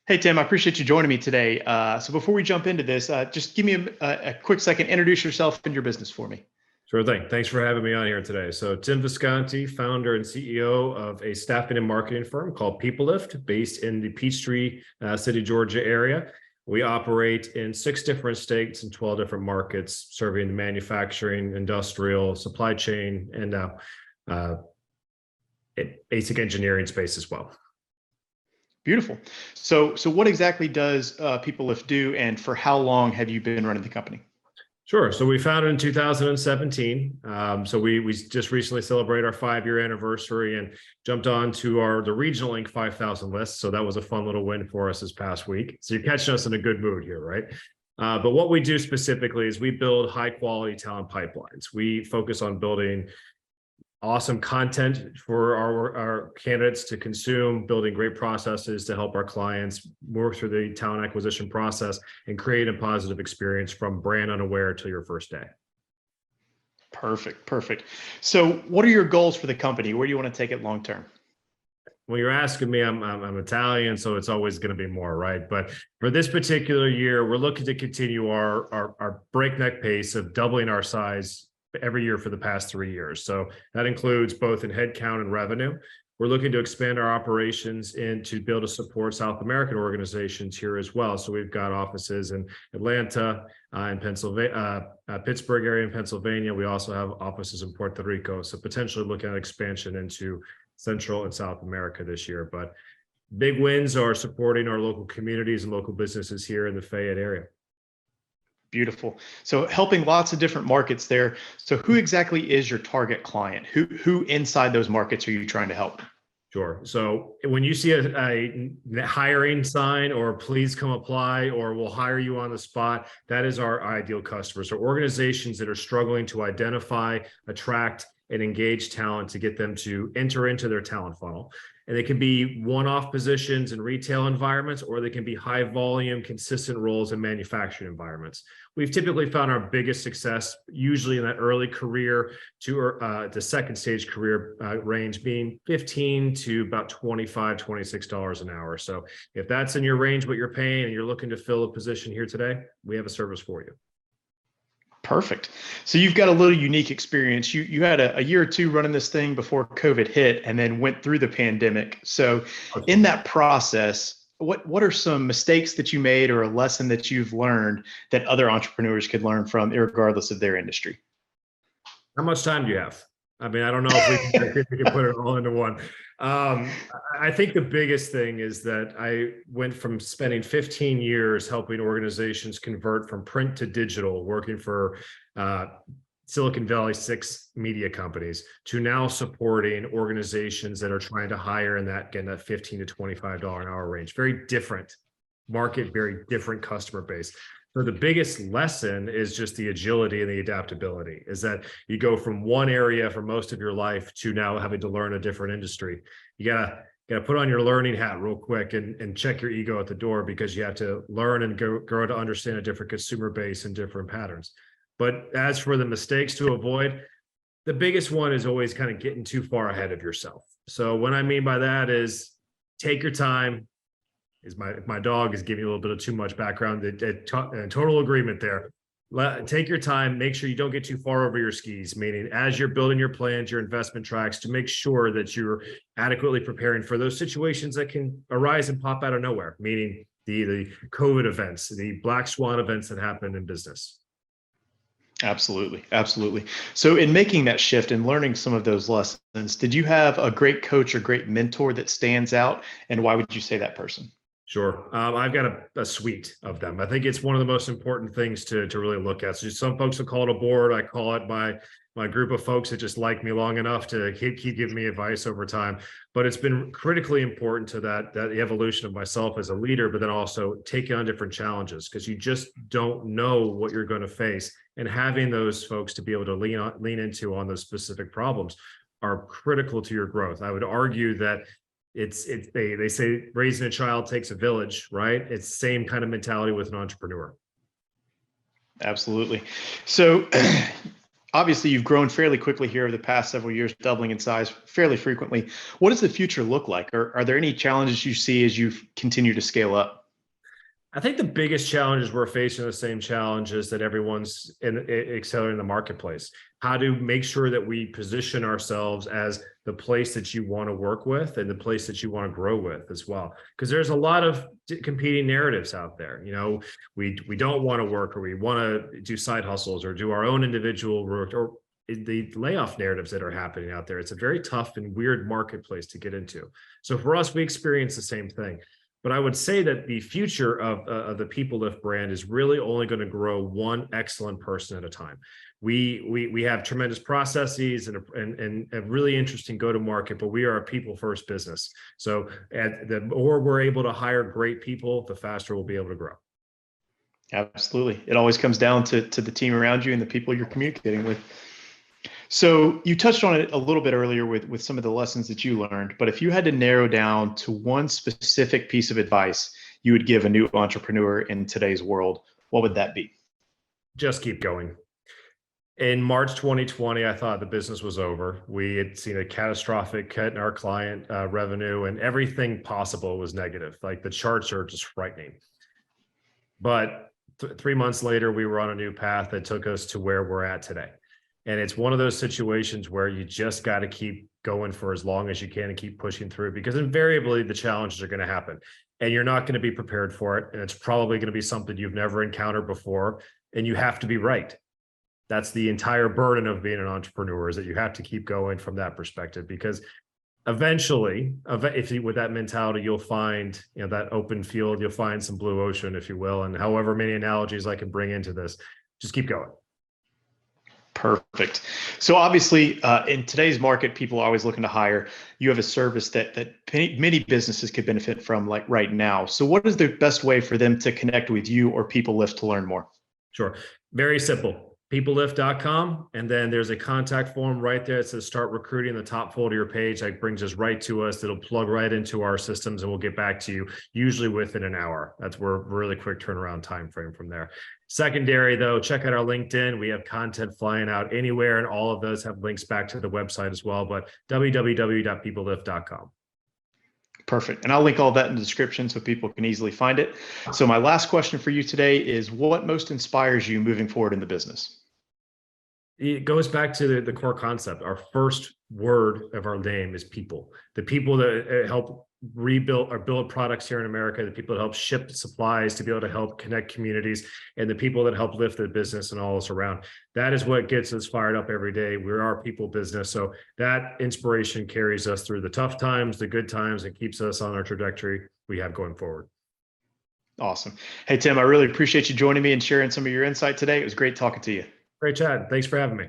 Hey, Tim, I appreciate you joining me today. So before we jump into this, just give me a quick second, introduce yourself and your business for me. Sure thing. Thanks for having me on here today. So Tim Visconti, founder and CEO of a staffing and marketing firm called PeopleLift, based in the Peachtree City, Georgia area. We operate in 6 different states and 12 different markets, serving the manufacturing, industrial, supply chain, and uh, basic engineering space as well. Beautiful. So what exactly does PeopleLift do, and for how long have you been running the company? Sure. So we founded in 2017. So we just recently celebrated our 5-year anniversary and jumped on to the regional Inc. 5,000 list. So that was a fun little win for us this past week. So you're catching us in a good mood here, right? But what we do specifically is we build high quality talent pipelines. We focus on building awesome content for our candidates to consume, building great processes to help our clients work through the talent acquisition process and create a positive experience from brand unaware till your first day. Perfect, perfect. So what are your goals for the company? Where do you want to take it long term? Well, you're asking me, I'm Italian, so it's always going to be more, right? But for this particular year, we're looking to continue our breakneck pace of doubling our size every year for the past 3 years. So that includes both in headcount and revenue. We're looking to expand our operations and to be able to support South American organizations here as well. So we've got offices in Atlanta, in Pennsylvania, Pittsburgh area in Pennsylvania. We also have offices in Puerto Rico. So potentially looking at expansion into Central and South America this year. But big wins are supporting our local communities and local businesses here in the Fayette area. Beautiful. So helping lots of different markets there. So who exactly is your target client? Who inside those markets are you trying to help? Sure. So when you see a hiring sign or please come apply or we'll hire you on the spot, that is our ideal customers. So organizations that are struggling to identify, attract, and engage talent to get them to enter into their talent funnel. And they can be one-off positions in retail environments, or they can be high volume, consistent roles in manufacturing environments. We've typically found our biggest success usually in that early career to the second stage career range being 15 to about $25, $26 an hour. So if that's in your range, what you're paying, and you're looking to fill a position here today, we have a service for you. Perfect. So you've got a little unique experience. You had a year or two running this thing before COVID hit and then went through the pandemic. So in that process, what are some mistakes that you made or a lesson that you've learned that other entrepreneurs could learn from, regardless of their industry? How much time do you have? I mean, I don't know if we can put it all into one. I think the biggest thing is that I went from spending 15 years helping organizations convert from print to digital, working for Silicon Valley 6 media companies, to now supporting organizations that are trying to hire in that, again, that $15 to $25 an hour range. Very different market, very different customer base. So the biggest lesson is just the agility and the adaptability, is that you go from one area for most of your life to now having to learn a different industry. You gotta put on your learning hat real quick and check your ego at the door, because you have to learn and grow to understand a different consumer base and different patterns. But as for the mistakes to avoid, the biggest one is always kind of getting too far ahead of yourself. So what I mean by that is take your time. My dog is giving you a little bit of too much background. Total agreement there. Take your time. Make sure you don't get too far over your skis, meaning as you're building your plans, your investment tracks, to make sure that you're adequately preparing for those situations that can arise and pop out of nowhere, meaning the COVID events, the black swan events that happen in business. Absolutely. Absolutely. So in making that shift and learning some of those lessons, did you have a great coach or great mentor that stands out? And why would you say that person? Sure. I've got a suite of them. I think it's one of the most important things to really look at. So some folks will call it a board. I call it my group of folks that just like me long enough to keep giving me advice over time. But it's been critically important to that evolution of myself as a leader, but then also taking on different challenges, because you just don't know what you're going to face. And having those folks to be able to lean into on those specific problems are critical to your growth. I would argue that they say raising a child takes a village, right? It's the same kind of mentality with an entrepreneur. Absolutely. So Obviously, you've grown fairly quickly here over the past several years, doubling in size fairly frequently. What does the future look like? Are there any challenges you see as you continue to scale up? I think the biggest challenges we're facing are the same challenges that everyone's excelling in the marketplace. How to make sure that we position ourselves as the place that you want to work with and the place that you want to grow with as well. Because there's a lot of competing narratives out there. You know, we don't want to work, or we want to do side hustles or do our own individual work, or the layoff narratives that are happening out there. It's a very tough and weird marketplace to get into. So for us, we experience the same thing. But I would say that the future of the PeopleLift brand is really only going to grow one excellent person at a time. We have tremendous processes and a really interesting go-to-market, but we are a people-first business. So the more we're able to hire great people, the faster we'll be able to grow. Absolutely. It always comes down to the team around you and the people you're communicating with. So you touched on it a little bit earlier with some of the lessons that you learned, but if you had to narrow down to one specific piece of advice you would give a new entrepreneur in today's world, what would that be? Just keep going. In March 2020, I thought the business was over. We had seen a catastrophic cut in our client revenue, and everything possible was negative. Like, the charts are just frightening. But 3 months later, we were on a new path that took us to where we're at today. And it's one of those situations where you just got to keep going for as long as you can and keep pushing through, because invariably the challenges are going to happen and you're not going to be prepared for it. And it's probably going to be something you've never encountered before, and you have to be right. That's the entire burden of being an entrepreneur, is that you have to keep going from that perspective, because eventually, if you, with that mentality, you'll find, that open field, you'll find some blue ocean, if you will. And however many analogies I can bring into this, just keep going. Perfect. So obviously, in today's market, people are always looking to hire. You have a service that many businesses could benefit from, like right now. So what is the best way for them to connect with you or PeopleLift to learn more? Sure. Very simple. PeopleLift.com. And then there's a contact form right there that says start recruiting in the top fold of your page. That brings us right to us. It'll plug right into our systems and we'll get back to you usually within an hour. That's where really quick turnaround time frame from there. Secondary, though, check out our LinkedIn. We have content flying out anywhere, and all of those have links back to the website as well, but www.peoplelift.com. Perfect. And I'll link all that in the description so people can easily find it. So my last question for you today is, what most inspires you moving forward in the business? It goes back to the core concept. Our first word of our name is people. The people that help rebuild or build products here in America, the people that help ship supplies to be able to help connect communities, and the people that help lift the business and all us around. That is what gets us fired up every day. We're our people business. So that inspiration carries us through the tough times, the good times, and keeps us on our trajectory we have going forward. Awesome. Hey, Tim, I really appreciate you joining me and sharing some of your insight today. It was great talking to you. Great chat. Thanks for having me.